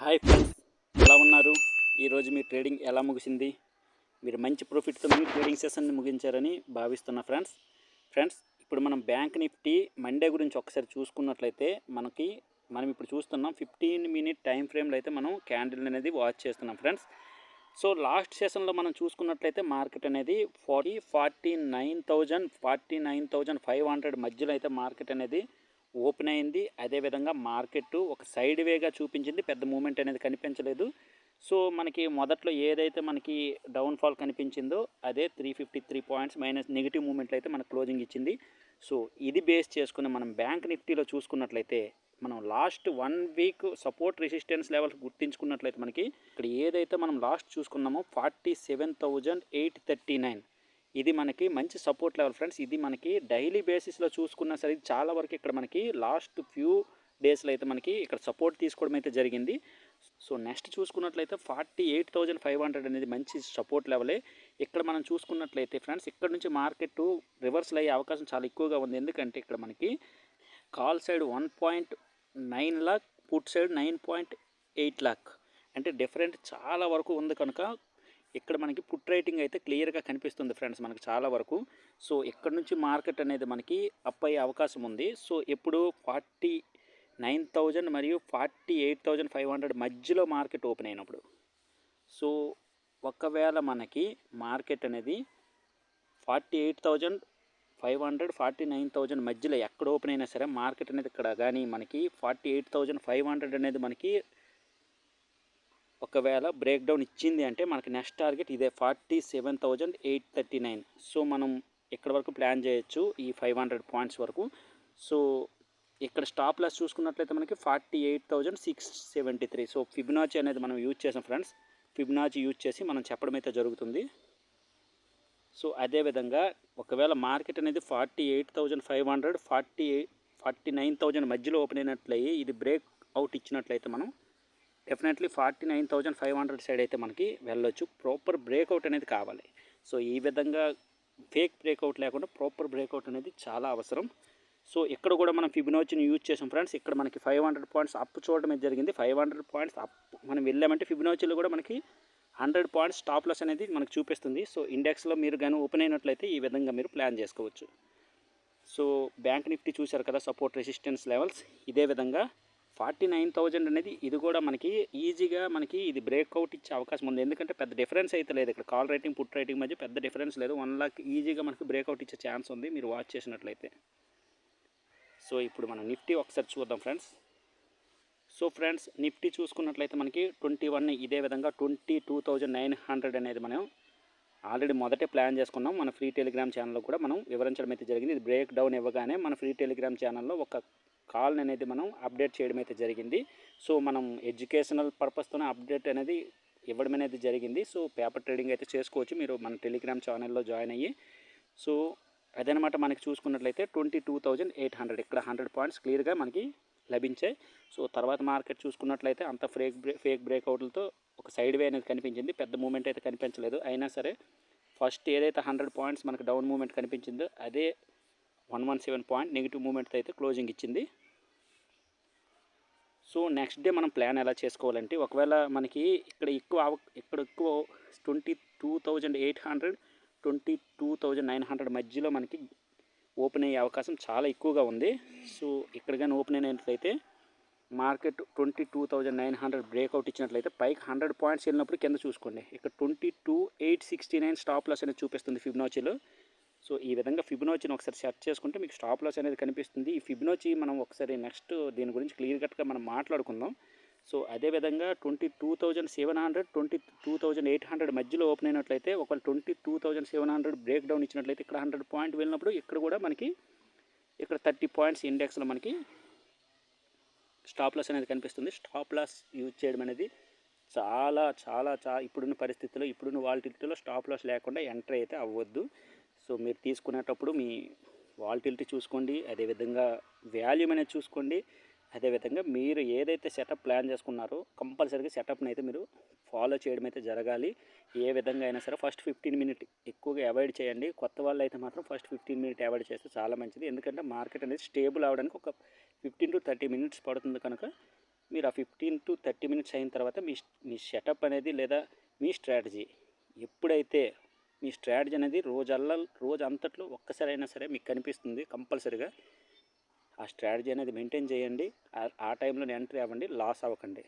Hi friends, ఎలా ఉన్నారు? ఈరోజు మీ ట్రేడింగ్ ఎలా ముగిసింది? మీరు మంచి ప్రాఫిట్తో మీ ట్రేడింగ్ సెషన్ని ముగించారని భావిస్తున్నా ఫ్రెండ్స్ ఇప్పుడు మనం బ్యాంక్ నిఫ్టీ మండే గురించి ఒకసారి చూసుకున్నట్లయితే మనం ఇప్పుడు చూస్తున్నాం 15 మినిట్ టైం ఫ్రేమ్లో అయితే మనం క్యాండిల్ అనేది వాచ్ చేస్తున్నాం ఫ్రెండ్స్. సో లాస్ట్ సెషన్లో మనం చూసుకున్నట్లయితే మార్కెట్ అనేది 49,500 మధ్యలో అయితే మార్కెట్ అనేది ఓపెన్ అయింది. అదేవిధంగా మార్కెట్ ఒక సైడ్ వేగా చూపించింది, పెద్ద మూమెంట్ అనేది కనిపించలేదు. సో మనకి మొదట్లో ఏదైతే మనకి డౌన్ఫాల్ కనిపించిందో అదే 353 పాయింట్స్ మైనస్ నెగిటివ్ మూమెంట్లో అయితే మనకు క్లోజింగ్ ఇచ్చింది. సో ఇది బేస్ చేసుకుని మనం బ్యాంక్ నిఫ్టీలో చూసుకున్నట్లయితే మనం last 1 week support resistance levels గుర్తించుకున్నట్లయితే మనకి ఇక్కడ ఏదైతే మనం లాస్ట్ చూసుకున్నామో 47,839 ఇది మనకి మంచి సపోర్ట్ లెవెల్ ఫ్రెండ్స్. ఇది మనకి డైలీ బేసిస్లో చూసుకున్నా సరే చాలా వరకు ఇక్కడ మనకి లాస్ట్ ఫ్యూ డేస్లో అయితే మనకి ఇక్కడ సపోర్ట్ తీసుకోవడం అయితే జరిగింది. సో నెక్స్ట్ చూసుకున్నట్లయితే 48,500 అనేది మంచి సపోర్ట్ లెవెలే. ఇక్కడ మనం చూసుకున్నట్లయితే ఫ్రెండ్స్ ఇక్కడ నుంచి మార్కెట్ రివర్సల్ అయ్యే అవకాశం చాలా ఎక్కువగా ఉంది. ఎందుకంటే ఇక్కడ మనకి call side 1.9 lakh, put side 9.8 lakh, అంటే డిఫరెంట్ చాలా వరకు ఉంది. కనుక ఇక్కడ మనకి పుట్ రేటింగ్ అయితే క్లియర్గా కనిపిస్తుంది ఫ్రెండ్స్ మనకి చాలా వరకు. సో ఇక్కడ నుంచి మార్కెట్ అనేది మనకి అప్ అయ్యే అవకాశం ఉంది. సో ఎప్పుడు 49,000 మరియు 48,500 మధ్యలో మార్కెట్ ఓపెన్ అయినప్పుడు, సో ఒకవేళ మనకి మార్కెట్ అనేది 48,500 49,000 మధ్యలో ఎక్కడ ఓపెన్ అయినా సరే మార్కెట్ అనేది ఇక్కడ కానీ మనకి 48,500 అనేది మనకి ఒకవేళ బ్రేక్ డౌన్ ఇచ్చింది అంటే మనకి నెక్స్ట్ టార్గెట్ ఇదే 47,839. సో మనం ఇక్కడ వరకు ప్లాన్ చేయొచ్చు ఈ 500 పాయింట్స్ వరకు. సో ఇక్కడ స్టాప్ లాస్ చూసుకున్నట్లయితే మనకి 48,673. సో ఫిబొనాచి అనేది మనం యూజ్ చేసాం ఫ్రెండ్స్. ఫిబొనాచి యూజ్ చేసి మనం చెప్పడం అయితే జరుగుతుంది. సో అదేవిధంగా ఒకవేళ మార్కెట్ అనేది 48,500 49,000 మధ్యలో ఓపెన్ అయినట్లయి ఇది బ్రేక్ అవుట్ ఇచ్చినట్లయితే మనం డెఫినెట్లీ 49,500 సైడ్ అయితే మనకి వెళ్ళొచ్చు. ప్రాపర్ బ్రేక్అవుట్ అనేది కావాలి. సో ఈ విధంగా ఫేక్ బ్రేక్అవుట్ లేకుండా ప్రాపర్ బ్రేక్అవుట్ అనేది చాలా అవసరం. సో ఇక్కడ కూడా మనం ఫిబొనాచిని యూజ్ చేసాం ఫ్రెండ్స్. ఇక్కడ మనకి 500 పాయింట్స్ అప్ చూడడం జరిగింది. 500 పాయింట్స్ అప్ మనం వెళ్ళామంటే ఫిబొనాచిలో కూడా మనకి 100 పాయింట్స్ స్టాప్ లాస్ అనేది మనకు చూపిస్తుంది. సో ఇండెక్స్లో మీరు కానీ ఓపెన్ అయినట్లయితే ఈ విధంగా మీరు ప్లాన్ చేసుకోవచ్చు. సో బ్యాంక్ నిఫ్టీ చూశారు కదా సపోర్ట్ రెసిస్టెన్స్ లెవెల్స్. ఇదే విధంగా 49,000 అనేది ఇది కూడా మనకి ఈజీగా మనకి ఇది బ్రేక్అవుట్ ఇచ్చే అవకాశం ఉంది. ఎందుకంటే పెద్ద డిఫరెన్స్ అయితే లేదు ఇక్కడ కాల్ రేటింగ్ పుట్ రేటింగ్ మధ్య పెద్ద డిఫరెన్స్ లేదు. 1 లాక్ ఈజీగా మనకి బ్రేక్అవుట్ ఇచ్చే ఛాన్స్ ఉంది మీరు వాచ్ చేసినట్లయితే. సో ఇప్పుడు మనం నిఫ్టీ ఒకసారి చూద్దాం ఫ్రెండ్స్. సో ఫ్రెండ్స్ నిఫ్టీ చూసుకున్నట్లయితే మనకి 21 ఇదే విధంగా 22,900 అనేది మనం ఆల్రెడీ మొదటే ప్లాన్ చేసుకున్నాం. మన ఫ్రీ టెలిగ్రామ్ ఛానల్లో కూడా మనం వివరించడం అయితే జరిగింది. ఇది బ్రేక్ డౌన్ ఇవ్వగానే మన ఫ్రీ టెలిగ్రామ్ ఛానల్లో ఒక కాల్ అనేది మనం అప్డేట్ చేయడం అయితే జరిగింది. సో మనం ఎడ్యుకేషనల్ పర్పస్తోనే అప్డేట్ అనేది ఇవ్వడం అనేది జరిగింది. సో పేపర్ ట్రేడింగ్ అయితే చేసుకోవచ్చు మీరు మన టెలిగ్రామ్ ఛానల్లో జాయిన్ అయ్యి. సో అదనమాట మనకి చూసుకున్నట్లయితే 22,800 ఇక్కడ 100 పాయింట్స్ క్లియర్గా మనకి లభించాయి. సో తర్వాత మార్కెట్ చూసుకున్నట్లయితే అంత ఫేక్ బ్రేక్అవుట్లతో ఒక సైడ్ వే అనేది కనిపించింది. పెద్ద మూమెంట్ అయితే కనిపించలేదు. అయినా సరే ఫస్ట్ ఏదైతే 100 పాయింట్స్ మనకి డౌన్ మూమెంట్ కనిపించిందో అదే 117 పాయింట్ నెగిటివ్ మూమెంట్తో అయితే క్లోజింగ్ ఇచ్చింది. సో నెక్స్ట్ డే మనం ప్లాన్ ఎలా చేసుకోవాలంటే ఒకవేళ మనకి ఇక్కడ ఎక్కువ 22,800 22,900 మధ్యలో మనకి ఓపెన్ అయ్యే అవకాశం చాలా ఎక్కువగా ఉంది. సో ఇక్కడ కానీ ఓపెన్ అయినట్లయితే మార్కెట్ 22,900 బ్రేక్అవుట్ ఇచ్చినట్లయితే పైకి 100 పాయింట్స్ వెళ్ళినప్పుడు కింద చూసుకోండి ఇక్కడ 22,869 స్టాప్ లాస్ అనేది చూపిస్తుంది ఫిబొనాచిలో. సో ఈ విధంగా ఫిబొనాచిని ఒకసారి సెర్చ్ చేసుకుంటే మీకు స్టాప్ లాస్ అనేది కనిపిస్తుంది. ఈ ఫిబొనాచి మనం ఒకసారి నెక్స్ట్ దీని గురించి క్లియర్ కట్గా మనం మాట్లాడుకుందాం. సో అదేవిధంగా 22,700 22,800 మధ్యలో ఓపెన్ అయినట్లయితే ఒకవేళ 22,700 బ్రేక్ డౌన్ ఇచ్చినట్లయితే ఇక్కడ 100 పాయింట్ వెళ్ళినప్పుడు ఇక్కడ కూడా మనకి ఇక్కడ 30 పాయింట్స్ ఇండెక్స్లో మనకి స్టాప్ లాస్ అనేది కనిపిస్తుంది. స్టాప్ లాస్ యూజ్ చేయడం అనేది చాలా ఇప్పుడున్న పరిస్థితుల్లో ఇప్పుడున్న వాలటిలిటీలో స్టాప్ లాస్ లేకుండా ఎంటర్ అయితే అవ్వద్దు. సో మీరు తీసుకునేటప్పుడు మీ వాలటిలిటీ చూసుకోండి, అదేవిధంగా వాల్యూమ్ అనేది చూసుకోండి, అదేవిధంగా మీరు ఏదైతే సెటప్ ప్లాన్ చేసుకున్నారో కంపల్సరీగా సెటప్ని అయితే మీరు ఫాలో చేయడం అయితే జరగాలి. ఏ విధంగా అయినా సరే ఫస్ట్ 15 మినిట్ ఎక్కువగా అవాయిడ్ చేయండి. కొత్త వాళ్ళు అయితే మాత్రం ఫస్ట్ 15 మినిట్ అవాయిడ్ చేస్తే చాలా మంచిది. ఎందుకంటే మార్కెట్ అనేది స్టేబుల్ అవ్వడానికి ఒక 15 to 30 మినిట్స్ పడుతుంది. కనుక మీరు ఆ 15 to 30 మినిట్స్ అయిన తర్వాత మీ సెటప్ అనేది లేదా మీ స్ట్రాటజీ ఎప్పుడైతే మీ స్ట్రాటజీ అనేది రోజు అంతట్లో ఒక్కసారైనా సరే మీకు కనిపిస్తుంది కంపల్సరీగా. ఆ స్ట్రాటజీ అనేది మెయింటైన్ చేయండి. ఆ టైంలో ఎంట్రీ అవ్వండి, లాస్ అవ్వకండి.